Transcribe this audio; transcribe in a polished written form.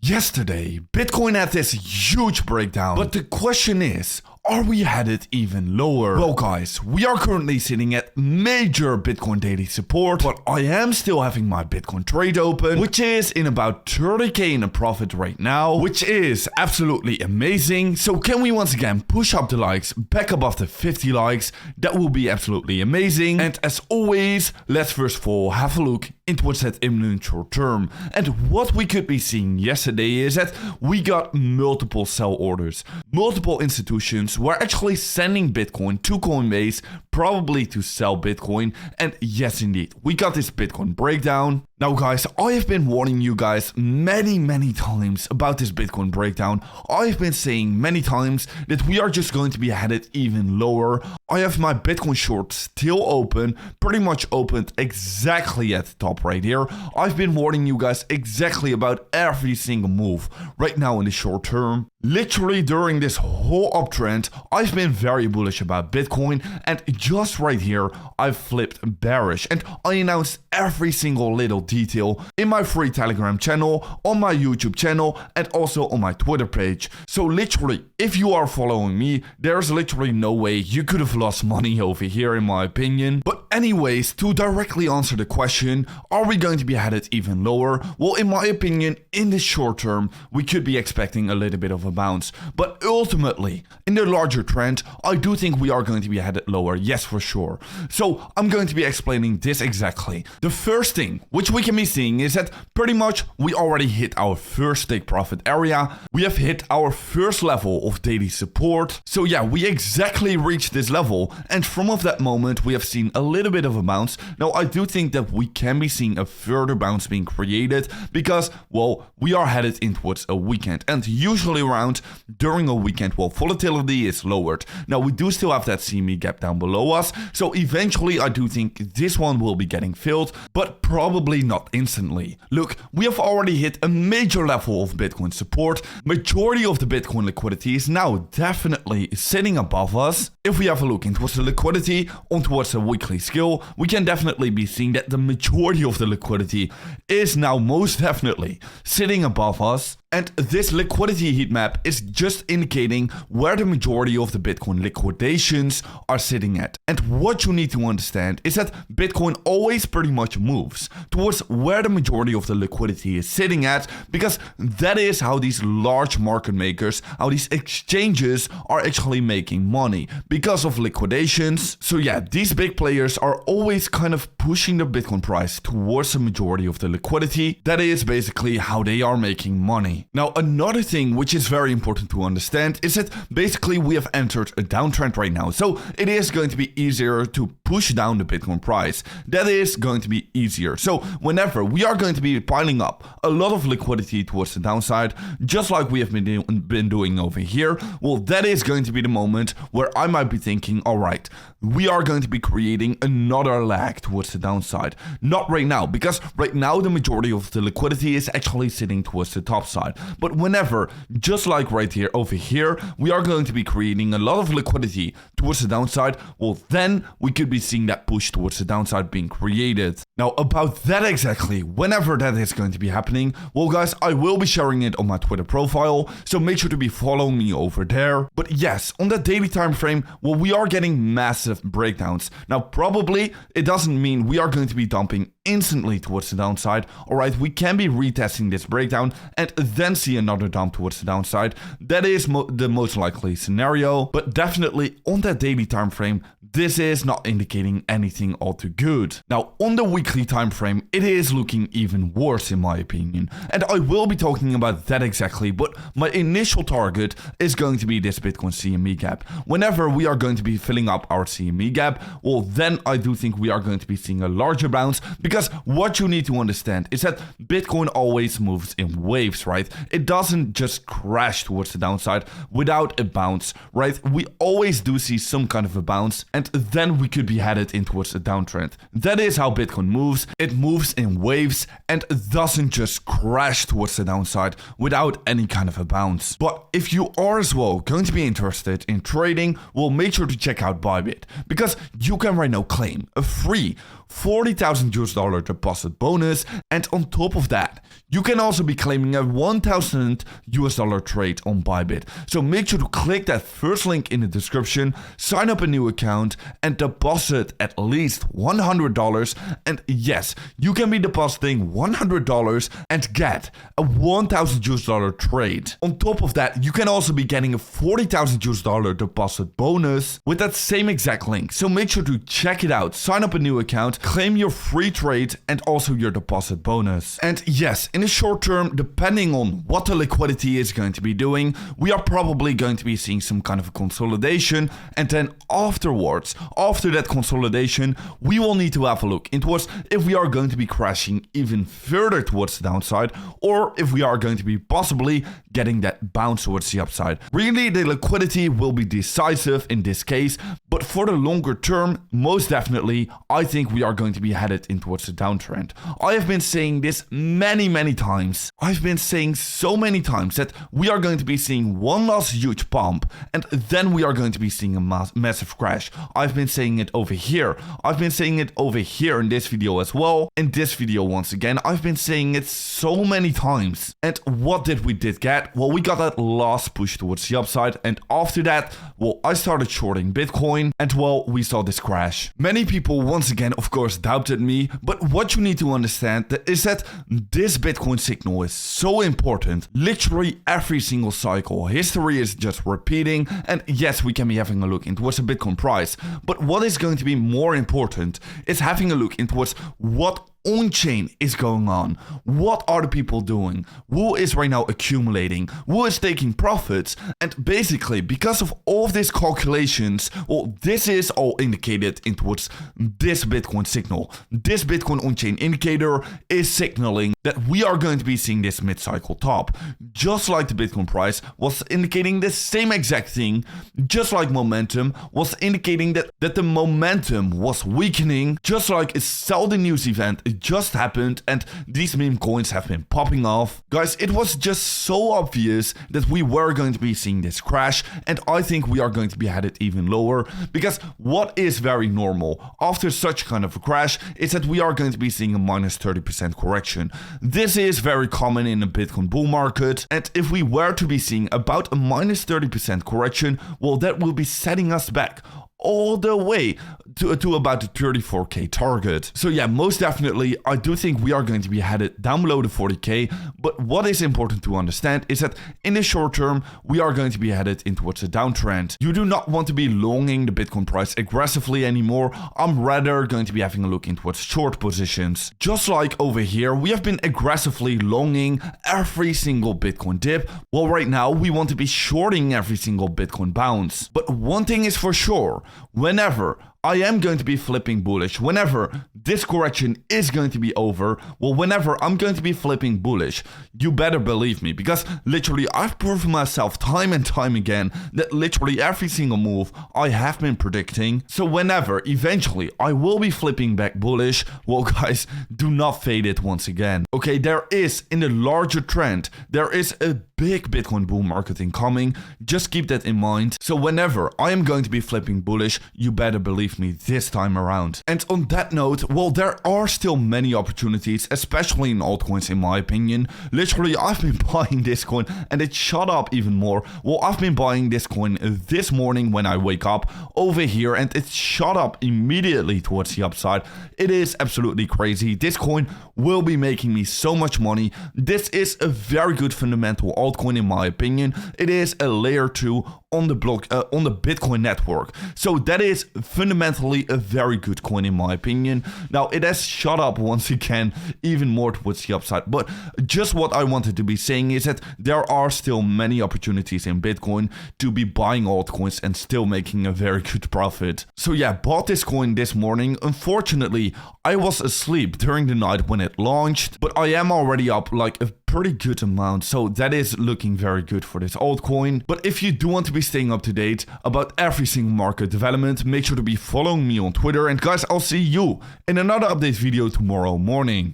Yesterday, Bitcoin had this huge breakdown, but the question is, are we headed even lower? Well guys, we are currently sitting at major Bitcoin daily support, but I am still having my Bitcoin trade open, which is in about 30k in a profit right now, which is absolutely amazing. So can we once again push up the likes back above the 50 likes? That will be absolutely amazing. And as always, let's first of all have a look into what's that imminent short term. And what we could be seeing yesterday is that we got multiple sell orders. Multiple institutions were actually sending Bitcoin to Coinbase, probably to sell Bitcoin. And yes, indeed, we got this Bitcoin breakdown. Now guys, I have been warning you guys many times about this Bitcoin breakdown. I've been saying many times that we are just going to be headed even lower. I have my Bitcoin short still open, pretty much opened exactly at the top right here. I've been warning you guys exactly about every single move right now in the short term. Literally during this whole uptrend, I've been very bullish about Bitcoin, and just right here, I've flipped bearish, and I announced every single little detail in my free Telegram channel, on my YouTube channel, and also on my Twitter page. So literally, if you are following me, there's literally no way you could have lost money over here in my opinion. But anyways, to directly answer the question, are we going to be headed even lower? Well, in my opinion, in the short term, we could be expecting a little bit of a bounce. But ultimately, in the larger trend, I do think we are going to be headed lower, yes for sure. So I'm going to be explaining this exactly. The first thing which we can be seeing is that pretty much we already hit our first take profit area. We have hit our first level of daily support. So yeah, we exactly reached this level, and from that moment we have seen a little bit of a bounce. Now I do think that we can be seeing a further bounce being created because, well, we are headed in towards a weekend, and usually around during a weekend, well, volatility is lowered. Now we do still have that CME gap down below us, so eventually I do think this one will be getting filled, but probably not instantly. Look, we have already hit a major level of Bitcoin support. Majority of the Bitcoin liquidity is now definitely sitting above us. If we have a look into the liquidity on towards the weekly scale, we can definitely be seeing that the majority of the liquidity is now most definitely sitting above us. And this liquidity heat map is just indicating where the majority of the Bitcoin liquidations are sitting at. And what you need to understand is that Bitcoin always pretty much moves towards where the majority of the liquidity is sitting at, because that is how these large market makers, how these exchanges are actually making money because of liquidations. So yeah, these big players are always kind of pushing the Bitcoin price towards the majority of the liquidity. That is basically how they are making money. Now, another thing which is very important to understand is that basically we have entered a downtrend right now. So it is going to be easier to push down the Bitcoin price. That is going to be easier. So whenever we are going to be piling up a lot of liquidity towards the downside, just like we have been doing over here, well, that is going to be the moment where I might be thinking, all right, we are going to be creating another lag towards the downside. Not right now, because right now the majority of the liquidity is actually sitting towards the top side. But whenever, just like right here over here, we are going to be creating a lot of liquidity towards the downside, well, then we could be seeing that push towards the downside being created. Now, about that exactly, whenever that is going to be happening, well guys, I will be sharing it on my Twitter profile, so make sure to be following me over there. But yes, on that daily time frame, well, we are getting massive breakdowns. Now, probably it doesn't mean we are going to be dumping instantly towards the downside. All right, we can be retesting this breakdown and then see another dump towards the downside. That is the most likely scenario, but definitely on that daily time frame, this is not indicating anything all too good. Now, on the weekly time frame, it is looking even worse in my opinion, and I will be talking about that exactly, but my initial target is going to be this Bitcoin CME gap. Whenever we are going to be filling up our CME gap, well, then I do think we are going to be seeing a larger bounce, because what you need to understand is that Bitcoin always moves in waves, right? It doesn't just crash towards the downside without a bounce, right? We always do see some kind of a bounce, and then we could be headed in towards a downtrend. That is how Bitcoin moves. It moves in waves and doesn't just crash towards the downside without any kind of a bounce. But if you are as well going to be interested in trading, well, make sure to check out Bybit, because you can right now claim a free $40,000 US deposit bonus, and on top of that, you can also be claiming a $1,000 US trade on Bybit. So make sure to click that first link in the description, sign up a new account, and deposit at least $100. And yes, you can be depositing $100 and get a $1,000 US trade. On top of that, you can also be getting a $40,000 US deposit bonus with that same exact link. So make sure to check it out, sign up a new account, claim your free trade and also your deposit bonus. And yes, in the short term, depending on what the liquidity is going to be doing, we are probably going to be seeing some kind of a consolidation, and then afterwards, after that consolidation, we will need to have a look into if we are going to be crashing even further towards the downside, or if we are going to be possibly getting that bounce towards the upside. Really, the liquidity will be decisive in this case, but for the longer term, most definitely, I think we are going to be headed in towards the downtrend. I have been saying this many times. I've been saying so many times that we are going to be seeing one last huge pump, and then we are going to be seeing a massive crash. I've been saying it over here. I've been saying it over here in this video as well. In this video, once again, I've been saying it so many times. And what did we get? Well, we got that last push towards the upside, and after that, well, I started shorting Bitcoin, and well, we saw this crash. Many people, once again, of course, doubted me, but what you need to understand is that this Bitcoin signal is so important. Literally every single cycle, history is just repeating, and yes, we can be having a look into what's the Bitcoin price, but what is going to be more important is having a look into what on-chain is going on. What are the people doing? Who is right now accumulating? Who is taking profits? And basically, because of all of these calculations, well, this is all indicated in towards this Bitcoin signal. This Bitcoin on-chain indicator is signaling that we are going to be seeing this mid-cycle top. Just like the Bitcoin price was indicating the same exact thing, just like momentum was indicating that the momentum was weakening, just like a sell the news event just happened and these meme coins have been popping off. Guys, it was just so obvious that we were going to be seeing this crash, and I think we are going to be headed even lower, because what is very normal after such kind of a crash is that we are going to be seeing a minus 30% correction. This is very common in a Bitcoin bull market, and if we were to be seeing about a minus 30% correction, well, that will be setting us back all the way to about the 34k target. So yeah, most definitely, I do think we are going to be headed down below the 40k, but what is important to understand is that in the short term, we are going to be headed in towards a downtrend. You do not want to be longing the Bitcoin price aggressively anymore. I'm rather going to be having a look in towards short positions. Just like over here, we have been aggressively longing every single Bitcoin dip. Well, right now, we want to be shorting every single Bitcoin bounce. But one thing is for sure, whenever I am going to be flipping bullish, whenever this correction is going to be over, well, whenever I'm going to be flipping bullish, you better believe me, because literally I've proven myself time and time again that literally every single move I have been predicting. So whenever eventually I will be flipping back bullish, well guys, do not fade it once again. Okay, there is, in the larger trend, there is a big Bitcoin bull market incoming. Just keep that in mind. So whenever I am going to be flipping bullish, you better believe me this time around. And on that note, well, there are still many opportunities, especially in altcoins in my opinion. Literally, I've been buying this coin and it shot up even more. Well, I've been buying this coin this morning when I wake up over here, and it shot up immediately towards the upside. It is absolutely crazy. This coin will be making me so much money. This is a very good fundamental altcoin in my opinion. It is a layer 2 on the Bitcoin network. So that is fundamentally a very good coin in my opinion. Now it has shot up once again even more towards the upside, but just what I wanted to be saying is that there are still many opportunities in Bitcoin to be buying altcoins and still making a very good profit. So yeah, bought this coin this morning. Unfortunately, I was asleep during the night when it launched, but I am already up like a pretty good amount, so that is looking very good for this altcoin. But if you do want to be staying up to date about every single market development, make sure to be following me on Twitter, and guys, I'll see you in another update video tomorrow morning.